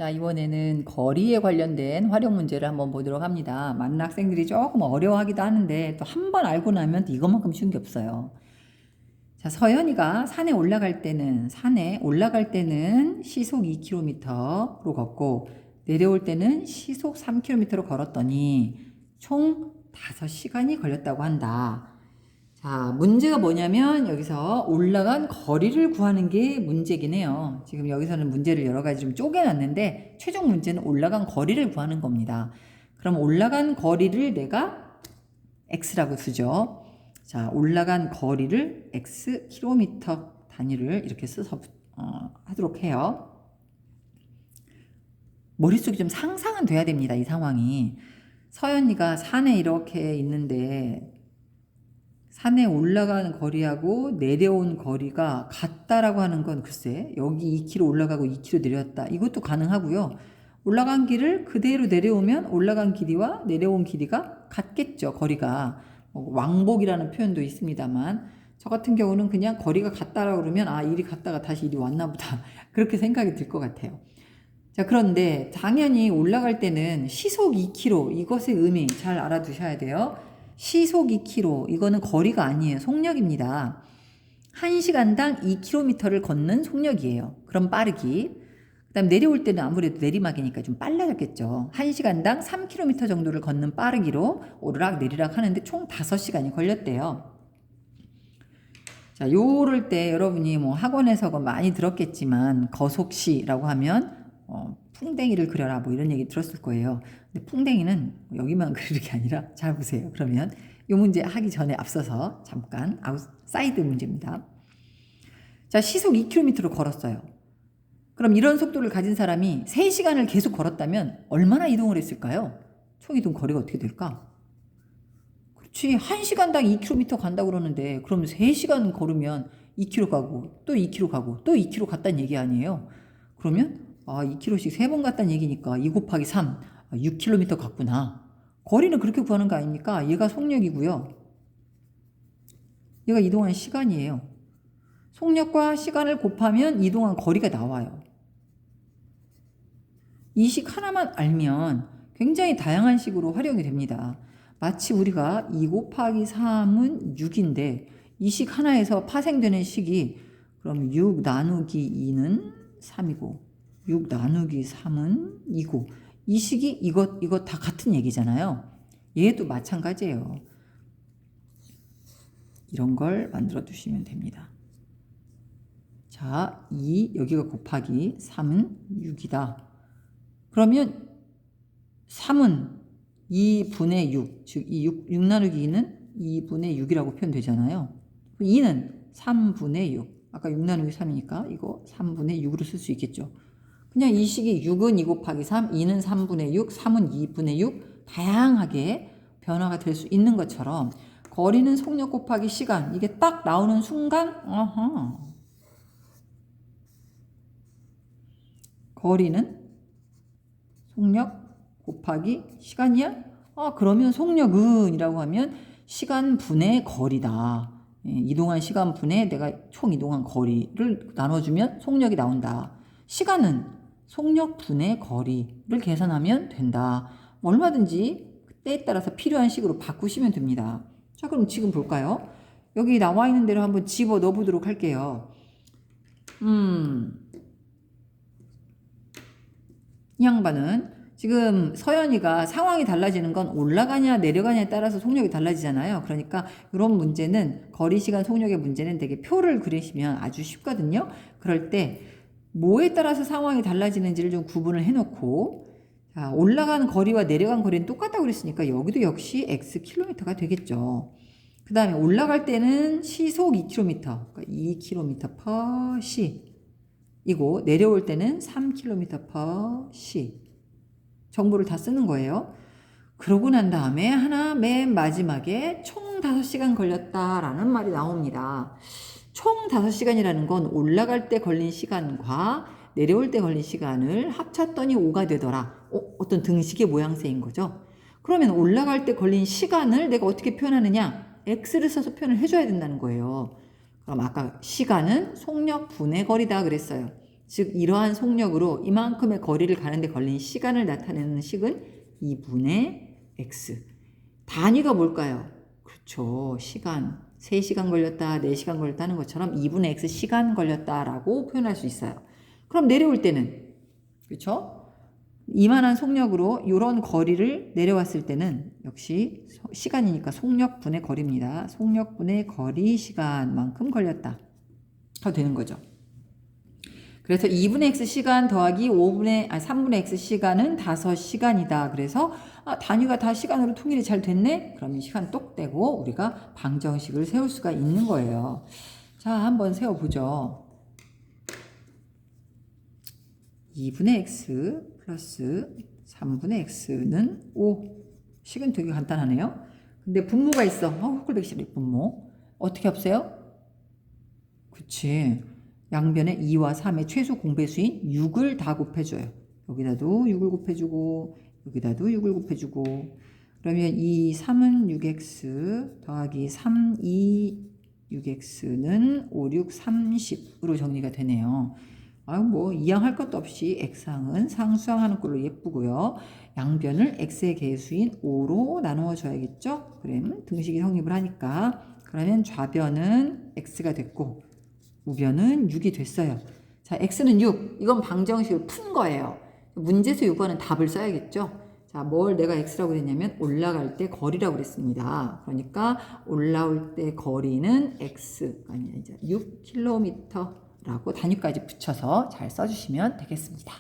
자, 이번에는 거리에 관련된 활용 문제를 한번 보도록 합니다. 많은 학생들이 조금 어려워하기도 하는데 또 한 번 알고 나면 이것만큼 쉬운 게 없어요. 자, 서연이가 산에 올라갈 때는 시속 2km로 걷고 내려올 때는 시속 3km로 걸었더니 총 5시간이 걸렸다고 한다. 자, 문제가 뭐냐면 여기서 올라간 거리를 구하는 게 문제긴 해요. 지금 여기서는 문제를 여러 가지 좀 쪼개놨는데 최종 문제는 올라간 거리를 구하는 겁니다. 그럼 올라간 거리를 내가 x라고 쓰죠. 자, 올라간 거리를 x 킬로미터 단위를 이렇게 써서 하도록 해요. 머릿속에 좀 상상은 돼야 됩니다. 이 상황이. 서연이가 산에 이렇게 있는데 산에 올라가는 거리하고 내려온 거리가 같다라고 하는 건 글쎄 여기 2km 올라가고 2km 내려왔다. 이것도 가능하고요. 올라간 길을 그대로 내려오면 올라간 길이와 내려온 길이가 같겠죠. 거리가. 왕복이라는 표현도 있습니다만 저 같은 경우는 그냥 거리가 같다라고 그러면 아 이리 갔다가 다시 이리 왔나 보다. 그렇게 생각이 들 것 같아요. 자, 그런데 당연히 올라갈 때는 시속 2km 이것의 의미 잘 알아두셔야 돼요. 시속 2km 이거는 거리가 아니에요. 속력입니다. 1시간당 2km를 걷는 속력이에요. 그럼 빠르기. 그 다음 내려올 때는 아무래도 내리막이니까 좀 빨라졌겠죠. 1시간당 3km 정도를 걷는 빠르기로 오르락 내리락 하는데 총 5시간이 걸렸대요. 자, 요럴 때 여러분이 뭐 학원에서 많이 들었겠지만 거속시라고 하면 풍뎅이를 그려라 뭐 이런 얘기 들었을 거예요. 근데 풍뎅이는 여기만 그리는 게 아니라 잘 보세요. 그러면 이 문제 하기 전에 앞서서 잠깐 아웃사이드 문제입니다. 자, 시속 2km로 걸었어요. 그럼 이런 속도를 가진 사람이 3시간을 계속 걸었다면 얼마나 이동을 했을까요? 총 이동 거리가 어떻게 될까? 그렇지. 1시간당 2km 간다고 그러는데 그럼 3시간 걸으면 2km 가고 또 2km 가고 또 2km 갔다는 얘기 아니에요? 그러면 2km씩 3번 갔다는 얘기니까 2 곱하기 3, 6km 갔구나. 거리는 그렇게 구하는 거 아닙니까? 얘가 속력이고요. 얘가 이동한 시간이에요. 속력과 시간을 곱하면 이동한 거리가 나와요. 이 식 하나만 알면 굉장히 다양한 식으로 활용이 됩니다. 마치 우리가 2 곱하기 3은 6인데 이 식 하나에서 파생되는 식이 그럼 6 나누기 2는 3이고 6 나누기 3은 2고 이 식이 이것 다 같은 얘기잖아요. 얘도 마찬가지예요. 이런 걸 만들어 두시면 됩니다. 자, 2 여기가 곱하기 3은 6이다. 그러면 3은 2분의 6, 즉 이 6 나누기 2는 2분의 6이라고 표현되잖아요. 2는 3분의 6. 아까 6 나누기 3이니까 이거 3분의 6으로 쓸 수 있겠죠. 그냥 이 식이 6은 2 곱하기 3, 2는 3분의 6, 3은 2분의 6 다양하게 변화가 될 수 있는 것처럼 거리는 속력 곱하기 시간 이게 딱 나오는 순간 거리는 속력 곱하기 시간이야? 그러면 속력은 이라고 하면 시간 분의 거리다. 이동한 시간 분의 내가 총 이동한 거리를 나눠주면 속력이 나온다. 시간은 속력 분의 거리를 계산하면 된다. 얼마든지 때에 따라서 필요한 식으로 바꾸시면 됩니다. 자, 그럼 지금 볼까요? 여기 나와 있는 대로 한번 집어 넣어 보도록 할게요. 이 양반은 지금 서연이가 상황이 달라지는 건 올라가냐 내려가냐에 따라서 속력이 달라지잖아요. 그러니까 이런 문제는 거리, 시간, 속력의 문제는 되게 표를 그리시면 아주 쉽거든요. 그럴 때 뭐에 따라서 상황이 달라지는지를 좀 구분을 해놓고 자, 올라가는 거리와 내려간 거리는 똑같다고 그랬으니까 여기도 역시 x 킬로미터가 되겠죠. 그 다음에 올라갈 때는 시속 2km, 그러니까 2km per 시 이고 내려올 때는 3km per 시 정보를 다 쓰는 거예요. 그러고 난 다음에 하나 맨 마지막에 총 5시간 걸렸다라는 말이 나옵니다. 총 5시간이라는 건 올라갈 때 걸린 시간과 내려올 때 걸린 시간을 합쳤더니 5가 되더라. 어떤 등식의 모양새인 거죠. 그러면 올라갈 때 걸린 시간을 내가 어떻게 표현하느냐? x를 써서 표현을 해줘야 된다는 거예요. 그럼 아까 시간은 속력 분의 거리다 그랬어요. 즉 이러한 속력으로 이만큼의 거리를 가는데 걸린 시간을 나타내는 식은 2분의 x. 단위가 뭘까요? 그렇죠. 시간. 3시간 걸렸다, 4시간 걸렸다 하는 것처럼 2분의 x 시간 걸렸다라고 표현할 수 있어요. 그럼 내려올 때는, 그렇죠? 이만한 속력으로 이런 거리를 내려왔을 때는 역시 시간이니까 속력분의 거리입니다. 속력분의 거리 시간만큼 걸렸다 하도 되는 거죠. 그래서 2분의 x 시간 더하기 3분의 x 시간은 5시간이다. 그래서 단위가 다 시간으로 통일이 잘 됐네? 그럼 이 시간 똑 떼고 우리가 방정식을 세울 수가 있는 거예요. 자, 한번 세워보죠. 2분의 x 플러스 3분의 x는 5. 식은 되게 간단하네요. 근데 분모가 있어. 헛글배기 싫어, 분모. 어떻게 없어요? 그치. 양변에 2와 3의 최소 공배수인 6을 다 곱해줘요. 여기다도 6을 곱해주고 여기다도 6을 곱해주고 그러면 이 3은 6x 더하기 3, 2, 6x는 5, 6, 30으로 정리가 되네요. 뭐 이항할 것도 없이 x항은 상수항하는 꼴로 예쁘고요. 양변을 x의 개수인 5로 나누어 줘야겠죠? 그럼 등식이 성립을 하니까 그러면 좌변은 x가 됐고 우변은 6이 됐어요. 자, x는 6. 이건 방정식을 푼 거예요. 문제에서 요구하는 답을 써야겠죠? 자, 뭘 내가 x라고 했냐면 올라갈 때 거리라고 그랬습니다. 그러니까 올라올 때 거리는 x가 아니라 이제 6km라고 단위까지 붙여서 잘 써주시면 되겠습니다.